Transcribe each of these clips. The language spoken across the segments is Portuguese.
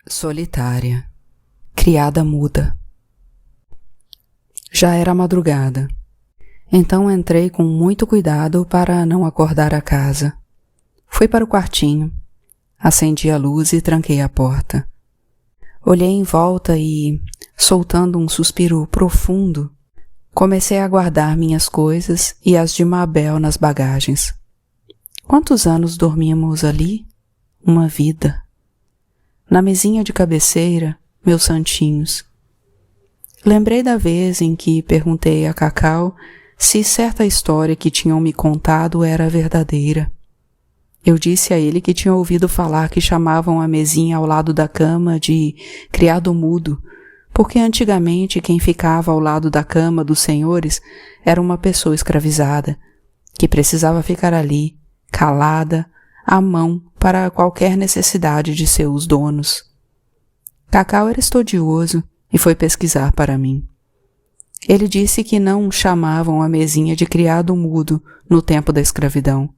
Solitária, criada muda. Já era madrugada, então entrei com muito cuidado para não acordar a casa. Fui para o quartinho, acendi a luz e tranquei a porta. Olhei em volta e, soltando um suspiro profundo, comecei a guardar minhas coisas e as de Mabel nas bagagens. Quantos anos dormimos ali? Uma vida. Na mesinha de cabeceira, meus santinhos. Lembrei da vez em que perguntei a Cacau se certa história que tinham me contado era verdadeira. Eu disse a ele que tinha ouvido falar que chamavam a mesinha ao lado da cama de criado mudo, porque antigamente quem ficava ao lado da cama dos senhores era uma pessoa escravizada, que precisava ficar ali, calada, à mão para qualquer necessidade de seus donos. Cacau era estudioso e foi pesquisar para mim. Ele disse que não chamavam a mesinha de criado mudo no tempo da escravidão,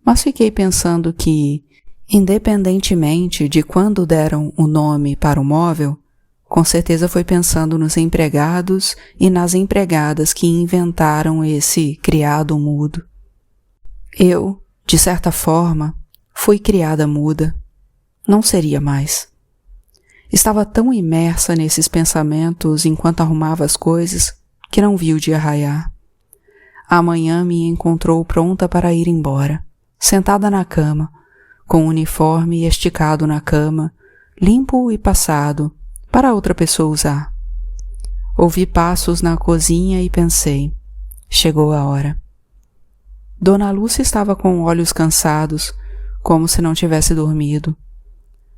mas fiquei pensando que, independentemente de quando deram o nome para o móvel, com certeza foi pensando nos empregados e nas empregadas que inventaram esse criado mudo. Eu, de certa forma, fui criada muda. Não seria mais. Estava tão imersa nesses pensamentos enquanto arrumava as coisas que não vi o dia raiar. A manhã me encontrou pronta para ir embora, sentada na cama, com o uniforme esticado na cama, limpo e passado, para outra pessoa usar. Ouvi passos na cozinha e pensei, chegou a hora. Dona Lúcia estava com olhos cansados, como se não tivesse dormido.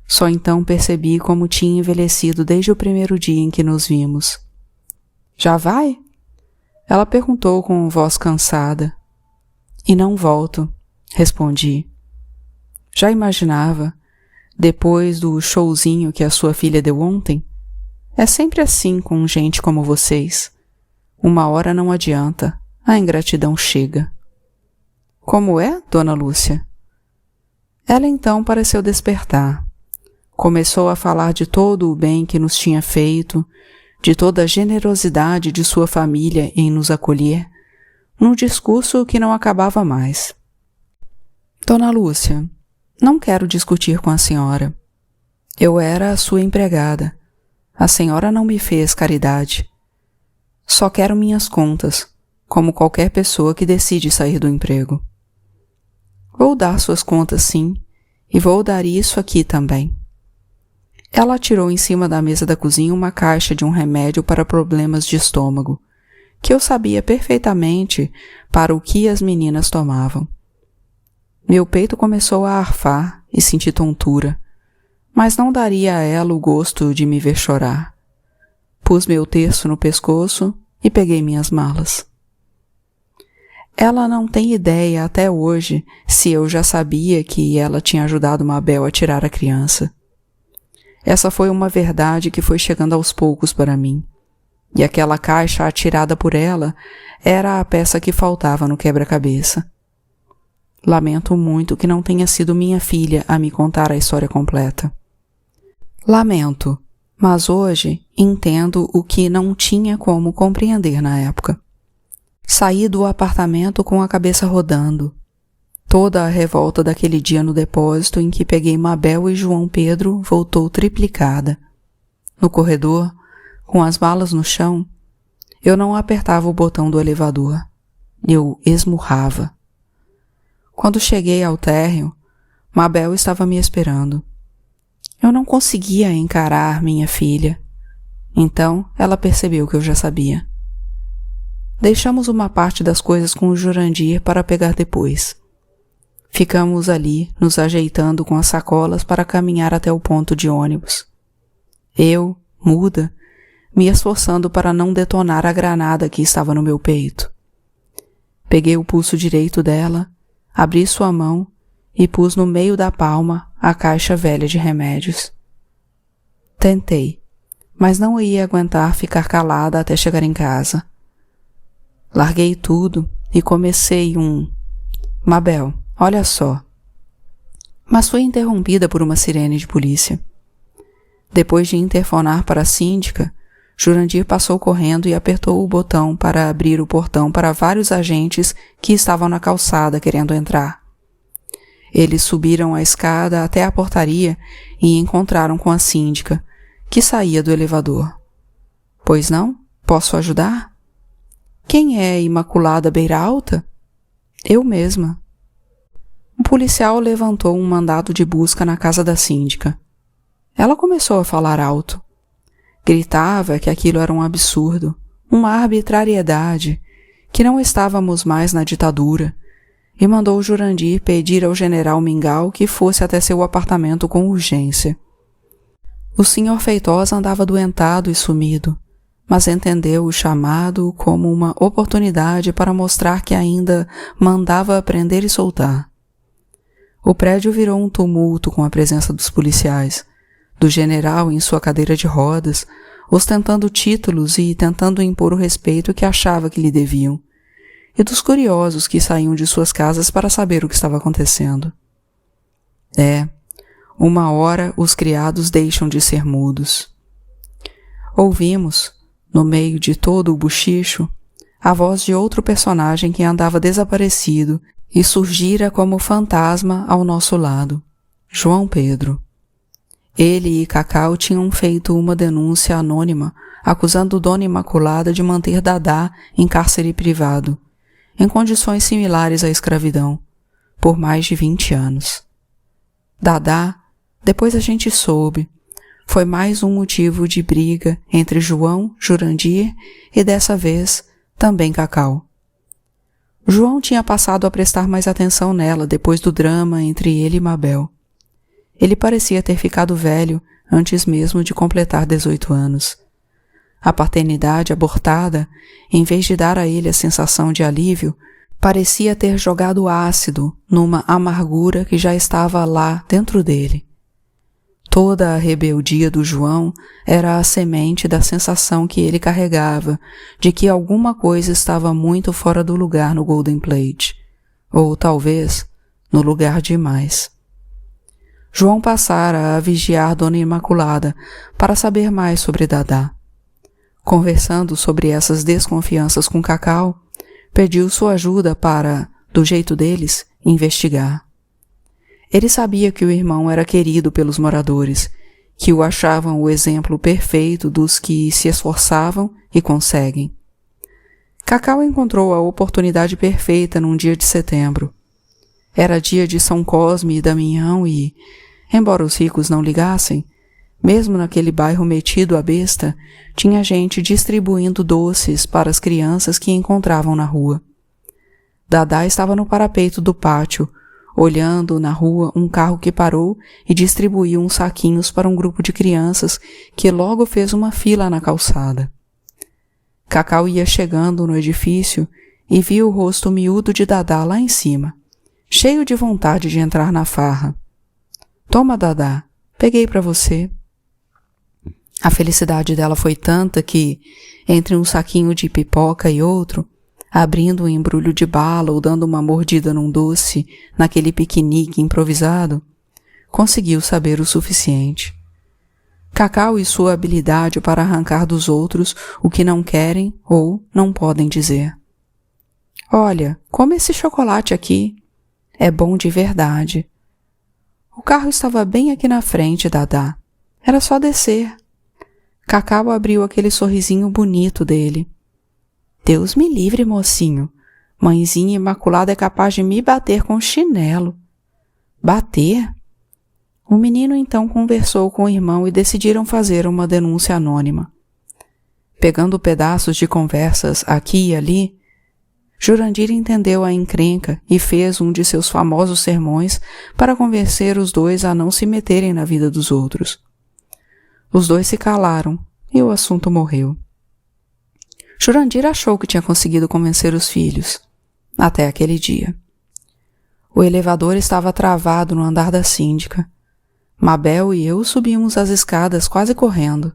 Só então percebi como tinha envelhecido desde o primeiro dia em que nos vimos. Já vai? Ela perguntou com voz cansada. E não volto, respondi. Já imaginava, depois do showzinho que a sua filha deu ontem? É sempre assim com gente como vocês. Uma hora não adianta, a ingratidão chega. Como é, Dona Lúcia? Ela então pareceu despertar. Começou a falar de todo o bem que nos tinha feito, de toda a generosidade de sua família em nos acolher, num discurso que não acabava mais. Dona Lúcia, não quero discutir com a senhora. Eu era a sua empregada. A senhora não me fez caridade. Só quero minhas contas, como qualquer pessoa que decide sair do emprego. Vou dar suas contas sim, e vou dar isso aqui também. Ela tirou em cima da mesa da cozinha uma caixa de um remédio para problemas de estômago, que eu sabia perfeitamente para o que as meninas tomavam. Meu peito começou a arfar e senti tontura, mas não daria a ela o gosto de me ver chorar. Pus meu terço no pescoço e peguei minhas malas. Ela não tem ideia até hoje se eu já sabia que ela tinha ajudado Mabel a tirar a criança. Essa foi uma verdade que foi chegando aos poucos para mim, e aquela caixa atirada por ela era a peça que faltava no quebra-cabeça. Lamento muito que não tenha sido minha filha a me contar a história completa. Lamento, mas hoje entendo o que não tinha como compreender na época. Saí do apartamento com a cabeça rodando. Toda a revolta daquele dia no depósito em que peguei Mabel e João Pedro voltou triplicada. No corredor, com as malas no chão, eu não apertava o botão do elevador. Eu esmurrava. Quando cheguei ao térreo, Mabel estava me esperando. Eu não conseguia encarar minha filha. Então, ela percebeu que eu já sabia. Deixamos uma parte das coisas com o Jurandir para pegar depois. Ficamos ali, nos ajeitando com as sacolas para caminhar até o ponto de ônibus. Eu, muda, me esforçando para não detonar a granada que estava no meu peito. Peguei o pulso direito dela, abri sua mão e pus no meio da palma a caixa velha de remédios. Tentei, mas não ia aguentar ficar calada até chegar em casa. Larguei tudo e comecei Mabel, olha só. Mas fui interrompida por uma sirene de polícia. Depois de interfonar para a síndica, Jurandir passou correndo e apertou o botão para abrir o portão para vários agentes que estavam na calçada querendo entrar. Eles subiram a escada até a portaria e encontraram com a síndica, que saía do elevador. Pois não? Posso ajudar? Quem é Imaculada Beira Alta? Eu mesma. Um policial levantou um mandado de busca na casa da síndica. Ela começou a falar alto. Gritava que aquilo era um absurdo, uma arbitrariedade, que não estávamos mais na ditadura, e mandou Jurandir pedir ao general Mingau que fosse até seu apartamento com urgência. O senhor Feitosa andava doentado e sumido, mas entendeu o chamado como uma oportunidade para mostrar que ainda mandava prender e soltar. O prédio virou um tumulto com a presença dos policiais, do general em sua cadeira de rodas, ostentando títulos e tentando impor o respeito que achava que lhe deviam, e dos curiosos que saíam de suas casas para saber o que estava acontecendo. Uma hora os criados deixam de ser mudos. Ouvimos, no meio de todo o buchicho, a voz de outro personagem que andava desaparecido e surgira como fantasma ao nosso lado, João Pedro. Ele e Cacau tinham feito uma denúncia anônima acusando Dona Imaculada de manter Dadá em cárcere privado, em condições similares à escravidão, por mais de 20 anos. Dadá, depois a gente soube, foi mais um motivo de briga entre João, Jurandir e, dessa vez, também Cacau. João tinha passado a prestar mais atenção nela depois do drama entre ele e Mabel. Ele parecia ter ficado velho antes mesmo de completar 18 anos. A paternidade abortada, em vez de dar a ele a sensação de alívio, parecia ter jogado ácido numa amargura que já estava lá dentro dele. Toda a rebeldia do João era a semente da sensação que ele carregava de que alguma coisa estava muito fora do lugar no Golden Plate, ou talvez no lugar demais. João passara a vigiar Dona Imaculada para saber mais sobre Dadá. Conversando sobre essas desconfianças com Cacau, pediu sua ajuda para, do jeito deles, investigar. Ele sabia que o irmão era querido pelos moradores, que o achavam o exemplo perfeito dos que se esforçavam e conseguem. Cacau encontrou a oportunidade perfeita num dia de setembro. Era dia de São Cosme e Damião e, embora os ricos não ligassem, mesmo naquele bairro metido à besta, tinha gente distribuindo doces para as crianças que encontravam na rua. Dadá estava no parapeito do pátio, olhando na rua um carro que parou e distribuiu uns saquinhos para um grupo de crianças que logo fez uma fila na calçada. Cacau ia chegando no edifício e viu o rosto miúdo de Dadá lá em cima, cheio de vontade de entrar na farra. Toma, Dadá, peguei para você. A felicidade dela foi tanta que, entre um saquinho de pipoca e outro, abrindo um embrulho de bala ou dando uma mordida num doce naquele piquenique improvisado, conseguiu saber o suficiente. Cacau e sua habilidade para arrancar dos outros o que não querem ou não podem dizer. Olha, come esse chocolate aqui. É bom de verdade. O carro estava bem aqui na frente, Dadá. Era só descer. Cacau abriu aquele sorrisinho bonito dele. Deus me livre, mocinho. Mãezinha Imaculada é capaz de me bater com chinelo. Bater? O menino então conversou com o irmão e decidiram fazer uma denúncia anônima. Pegando pedaços de conversas aqui e ali, Jurandir entendeu a encrenca e fez um de seus famosos sermões para convencer os dois a não se meterem na vida dos outros. Os dois se calaram e o assunto morreu. Jurandir achou que tinha conseguido convencer os filhos, até aquele dia. O elevador estava travado no andar da síndica. Mabel e eu subimos as escadas quase correndo.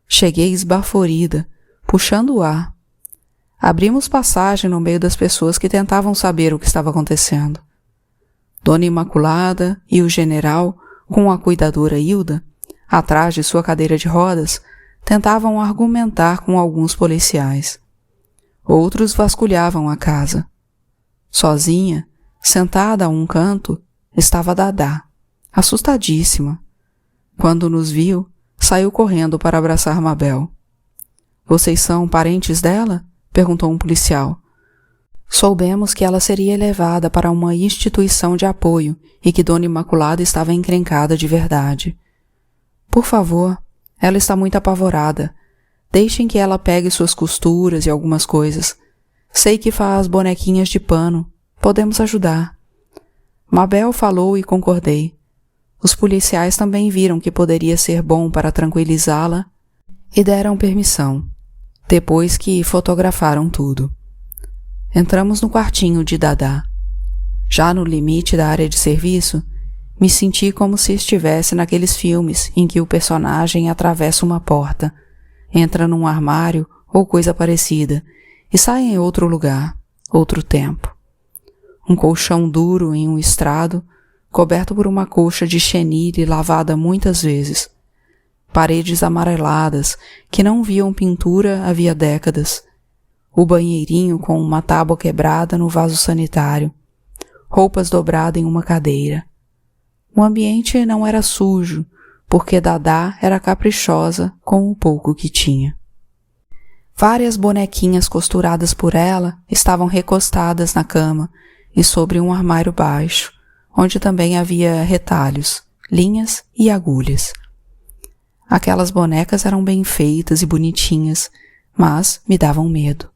Cheguei esbaforida, puxando o ar. Abrimos passagem no meio das pessoas que tentavam saber o que estava acontecendo. Dona Imaculada e o general, com a cuidadora Hilda, atrás de sua cadeira de rodas, tentavam argumentar com alguns policiais. Outros vasculhavam a casa. Sozinha, sentada a um canto, estava Dadá, assustadíssima. Quando nos viu, saiu correndo para abraçar Mabel. "Vocês são parentes dela?" perguntou um policial. Soubemos que ela seria levada para uma instituição de apoio e que Dona Imaculada estava encrencada de verdade. "Por favor, ela está muito apavorada. Deixem que ela pegue suas costuras e algumas coisas. Sei que faz bonequinhas de pano. Podemos ajudar." Mabel falou e concordei. Os policiais também viram que poderia ser bom para tranquilizá-la e deram permissão, depois que fotografaram tudo. Entramos no quartinho de Dadá. Já no limite da área de serviço, me senti como se estivesse naqueles filmes em que o personagem atravessa uma porta, entra num armário ou coisa parecida e sai em outro lugar, outro tempo. Um colchão duro em um estrado, coberto por uma colcha de chenille lavada muitas vezes. Paredes amareladas que não viam pintura havia décadas. O banheirinho com uma tábua quebrada no vaso sanitário. Roupas dobradas em uma cadeira. O ambiente não era sujo, porque Dadá era caprichosa com o pouco que tinha. Várias bonequinhas costuradas por ela estavam recostadas na cama e sobre um armário baixo, onde também havia retalhos, linhas e agulhas. Aquelas bonecas eram bem feitas e bonitinhas, mas me davam medo.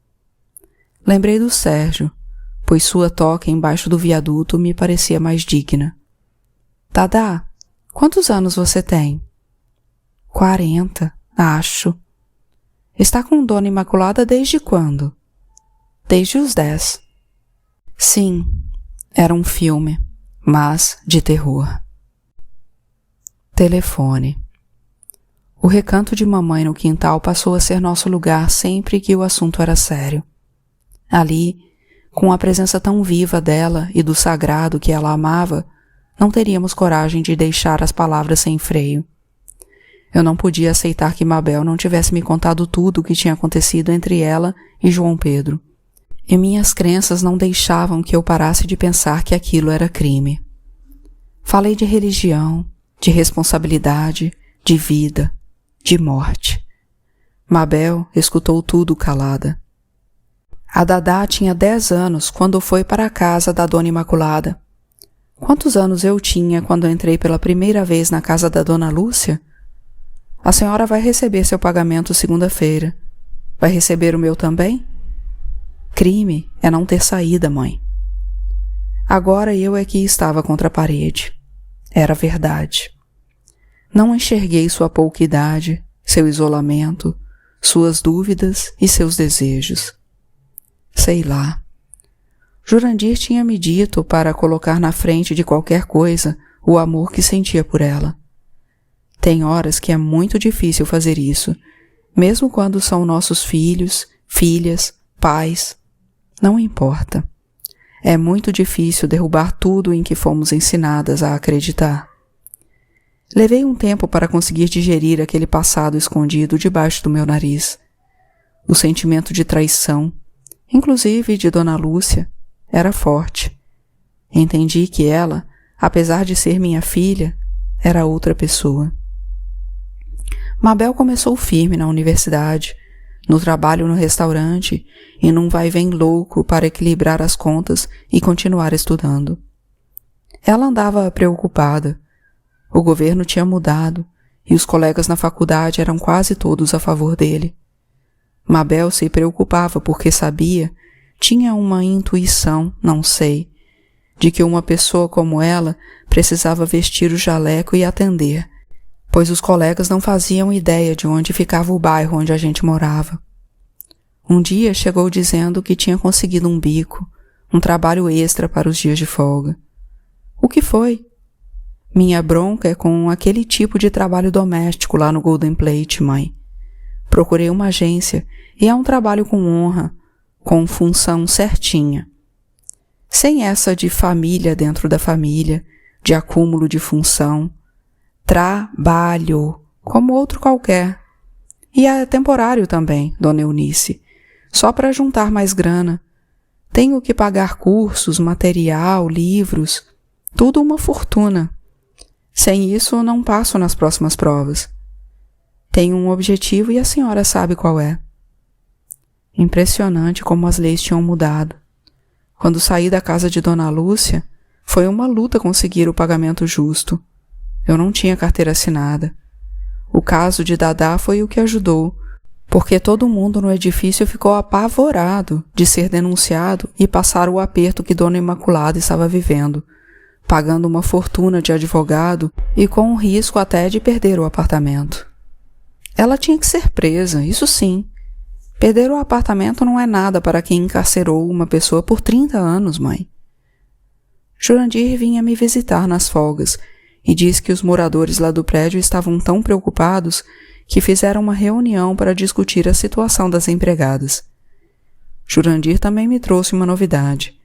Lembrei do Sérgio, pois sua toca embaixo do viaduto me parecia mais digna. "Dadá, quantos anos você tem?" 40, acho. "Está com Dona Imaculada desde quando?" "Desde os 10. Sim, era um filme, mas de terror. Telefone. O recanto de mamãe no quintal passou a ser nosso lugar sempre que o assunto era sério. Ali, com a presença tão viva dela e do sagrado que ela amava, não teríamos coragem de deixar as palavras sem freio. Eu não podia aceitar que Mabel não tivesse me contado tudo o que tinha acontecido entre ela e João Pedro. E minhas crenças não deixavam que eu parasse de pensar que aquilo era crime. Falei de religião, de responsabilidade, de vida, de morte. Mabel escutou tudo calada. A Dadá tinha 10 anos quando foi para a casa da Dona Imaculada. Quantos anos eu tinha quando entrei pela primeira vez na casa da Dona Lúcia? "A senhora vai receber seu pagamento segunda-feira. Vai receber o meu também?" Crime é não ter saída, mãe. Agora eu é que estava contra a parede. Era verdade. Não enxerguei sua pouca idade, seu isolamento, suas dúvidas e seus desejos. Sei lá. Jurandir tinha me dito para colocar na frente de qualquer coisa o amor que sentia por ela. Tem horas que é muito difícil fazer isso, mesmo quando são nossos filhos, filhas, pais. Não importa. É muito difícil derrubar tudo em que fomos ensinadas a acreditar. Levei um tempo para conseguir digerir aquele passado escondido debaixo do meu nariz. O sentimento de traição, inclusive de Dona Lúcia, era forte. Entendi que ela, apesar de ser minha filha, era outra pessoa. Mabel começou firme na universidade, no trabalho no restaurante e num vai-vem louco para equilibrar as contas e continuar estudando. Ela andava preocupada. O governo tinha mudado e os colegas na faculdade eram quase todos a favor dele. Mabel se preocupava porque sabia, tinha uma intuição, não sei, de que uma pessoa como ela precisava vestir o jaleco e atender, pois os colegas não faziam ideia de onde ficava o bairro onde a gente morava. Um dia chegou dizendo que tinha conseguido um bico, um trabalho extra para os dias de folga. O que foi? Minha bronca é com aquele tipo de trabalho doméstico lá no Golden Plate, mãe. Procurei uma agência e é um trabalho com honra, com função certinha. Sem essa de família dentro da família, de acúmulo de função. Trabalho, como outro qualquer. E é temporário também, dona Eunice, só para juntar mais grana. Tenho que pagar cursos, material, livros, tudo uma fortuna. Sem isso, não passo nas próximas provas. Tenho um objetivo e a senhora sabe qual é. Impressionante como as leis tinham mudado. Quando saí da casa de Dona Lúcia, foi uma luta conseguir o pagamento justo. Eu não tinha carteira assinada. O caso de Dadá foi o que ajudou, porque todo mundo no edifício ficou apavorado de ser denunciado e passar o aperto que Dona Imaculada estava vivendo, pagando uma fortuna de advogado e com o risco até de perder o apartamento. Ela tinha que ser presa, isso sim. Perder o apartamento não é nada para quem encarcerou uma pessoa por 30 anos, mãe. Jurandir vinha me visitar nas folgas e disse que os moradores lá do prédio estavam tão preocupados que fizeram uma reunião para discutir a situação das empregadas. Jurandir também me trouxe uma novidade.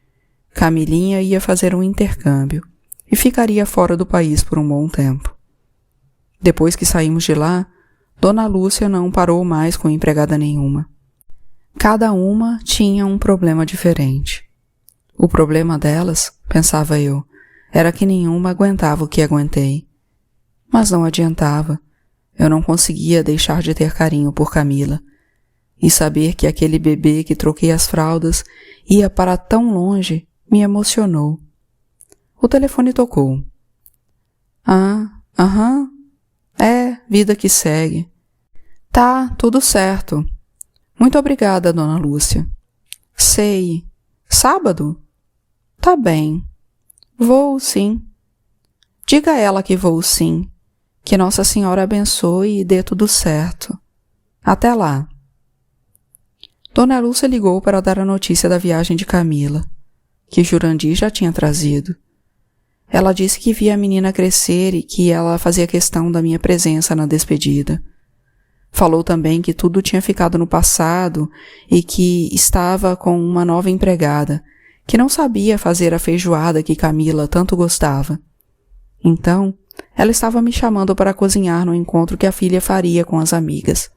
Camilinha ia fazer um intercâmbio e ficaria fora do país por um bom tempo. Depois que saímos de lá, Dona Lúcia não parou mais com empregada nenhuma. Cada uma tinha um problema diferente. O problema delas, pensava eu, era que nenhuma aguentava o que aguentei. Mas não adiantava. Eu não conseguia deixar de ter carinho por Camila. E saber que aquele bebê que troquei as fraldas ia para tão longe me emocionou. O telefone tocou. Aham. Vida que segue. Tá, tudo certo. Muito obrigada, Dona Lúcia. Sei. Sábado? Tá bem. Vou sim. Diga a ela que vou sim. Que Nossa Senhora abençoe e dê tudo certo. Até lá. Dona Lúcia ligou para dar a notícia da viagem de Camila, que Jurandir já tinha trazido. Ela disse que via a menina crescer e que ela fazia questão da minha presença na despedida. Falou também que tudo tinha ficado no passado e que estava com uma nova empregada, que não sabia fazer a feijoada que Camila tanto gostava. Então, ela estava me chamando para cozinhar no encontro que a filha faria com as amigas.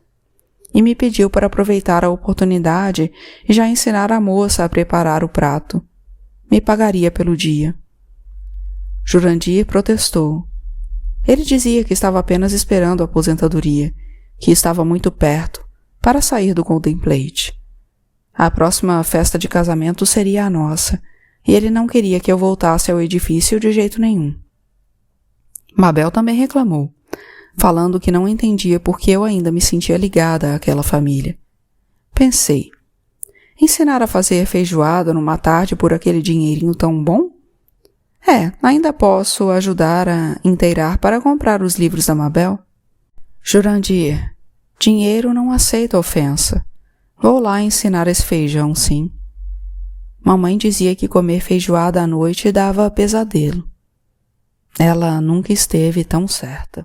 E me pediu para aproveitar a oportunidade e já ensinar a moça a preparar o prato. Me pagaria pelo dia. Jurandir protestou. Ele dizia que estava apenas esperando a aposentadoria, que estava muito perto, para sair do Golden Plate. A próxima festa de casamento seria a nossa, e ele não queria que eu voltasse ao edifício de jeito nenhum. Mabel também reclamou, falando que não entendia por que eu ainda me sentia ligada àquela família. Pensei, ensinar a fazer feijoada numa tarde por aquele dinheirinho tão bom? Ainda posso ajudar a inteirar para comprar os livros da Mabel. Jurandir, dinheiro não aceita ofensa. Vou lá ensinar esse feijão, sim. Mamãe dizia que comer feijoada à noite dava pesadelo. Ela nunca esteve tão certa.